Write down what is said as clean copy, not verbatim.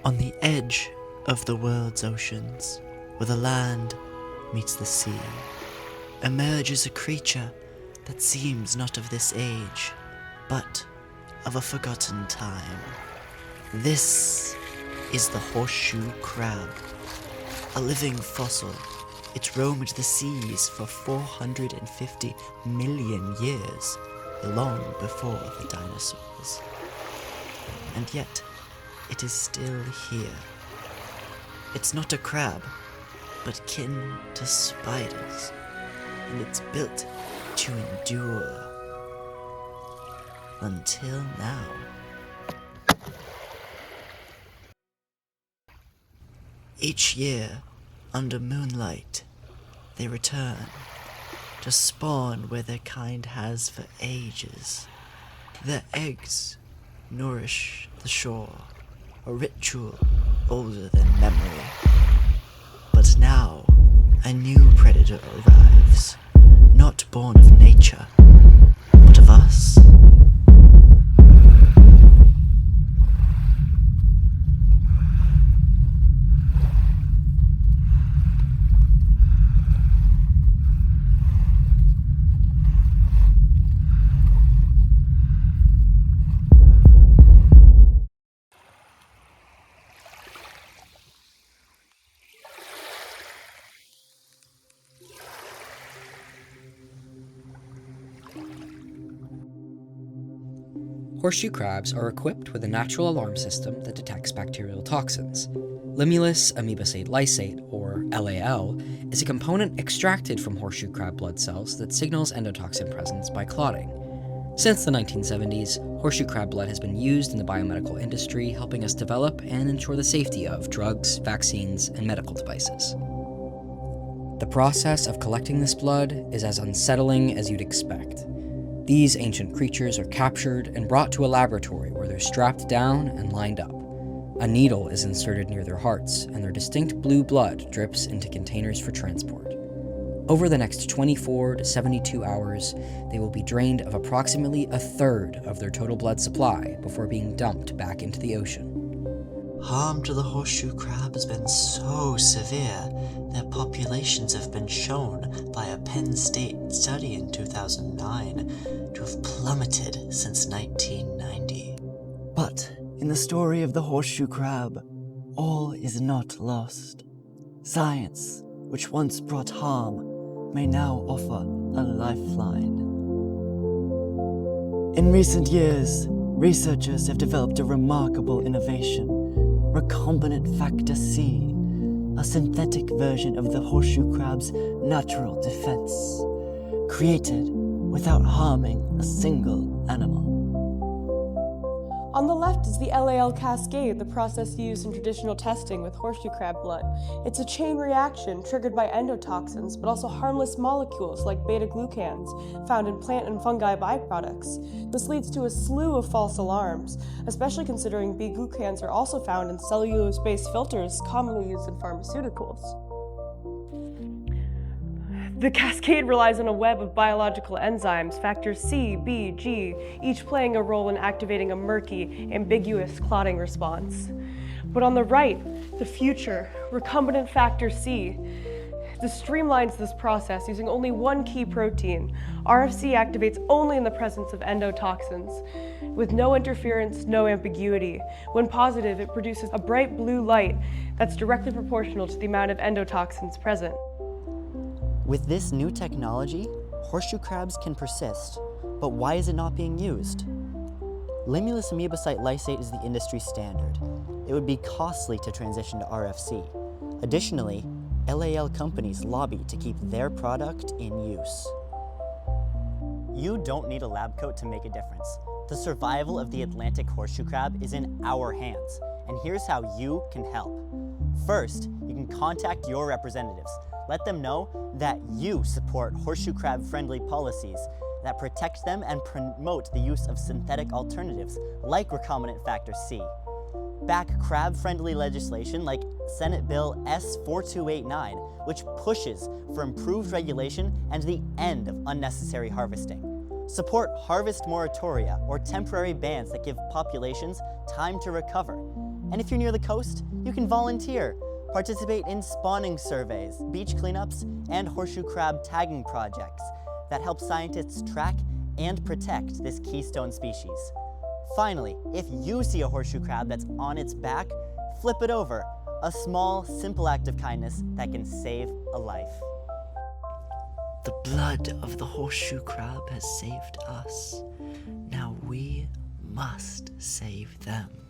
On the edge of the world's oceans, where the land meets the sea, emerges a creature that seems not of this age, but of a forgotten time. This is the horseshoe crab, a living fossil. It roamed the seas for 450 million years, long before the dinosaurs. And yet, it is still here. It's not a crab, but kin to spiders, and it's built to endure. Until now. Each year, under moonlight, they return to spawn where their kind has for ages. Their eggs nourish the shore, a ritual older than memory. But now, a new predator arrives, not born of nature, but of us. Horseshoe crabs are equipped with a natural alarm system that detects bacterial toxins. Limulus amebicate lysate, or LAL, is a component extracted from horseshoe crab blood cells that signals endotoxin presence by clotting. Since the 1970s, horseshoe crab blood has been used in the biomedical industry, helping us develop and ensure the safety of drugs, vaccines, and medical devices. The process of collecting this blood is as unsettling as you'd expect. These ancient creatures are captured and brought to a laboratory where they're strapped down and lined up. A needle is inserted near their hearts, and their distinct blue blood drips into containers for transport. Over the next 24 to 72 hours, they will be drained of approximately a third of their total blood supply before being dumped back into the ocean. Harm to the horseshoe crab has been so severe, their populations have been shown by a Penn State study in 2009 to have plummeted since 1990. But in the story of the horseshoe crab, all is not lost. Science, which once brought harm, may now offer a lifeline. In recent years, researchers have developed a remarkable innovation: recombinant factor C, a synthetic version of the horseshoe crab's natural defense, created without harming a single animal. On the left is the LAL cascade, the process used in traditional testing with horseshoe crab blood. It's a chain reaction triggered by endotoxins, but also harmless molecules like beta-glucans found in plant and fungi byproducts. This leads to a slew of false alarms, especially considering beta-glucans are also found in cellulose-based filters commonly used in pharmaceuticals. The cascade relies on a web of biological enzymes, factors C, B, G, each playing a role in activating a murky, ambiguous clotting response. But on the right, the future, recombinant factor C. This streamlines this process using only one key protein. RFC activates only in the presence of endotoxins. With no interference, no ambiguity. When positive, it produces a bright blue light that's directly proportional to the amount of endotoxins present. With this new technology, horseshoe crabs can persist, but why is it not being used? Limulus amebicate lysate is the industry standard. It would be costly to transition to RFC. Additionally, LAL companies lobby to keep their product in use. You don't need a lab coat to make a difference. The survival of the Atlantic horseshoe crab is in our hands, and here's how you can help. First, you can contact your representatives. Let them know that you support horseshoe crab-friendly policies that protect them and promote the use of synthetic alternatives like recombinant factor C. Back crab-friendly legislation like Senate Bill S-4289, which pushes for improved regulation and the end of unnecessary harvesting. Support harvest moratoria or temporary bans that give populations time to recover. And if you're near the coast, you can volunteer, participate in spawning surveys, beach cleanups, and horseshoe crab tagging projects that help scientists track and protect this keystone species. Finally, if you see a horseshoe crab that's on its back, flip it over. A small, simple act of kindness that can save a life. The blood of the horseshoe crab has saved us. Now we must save them.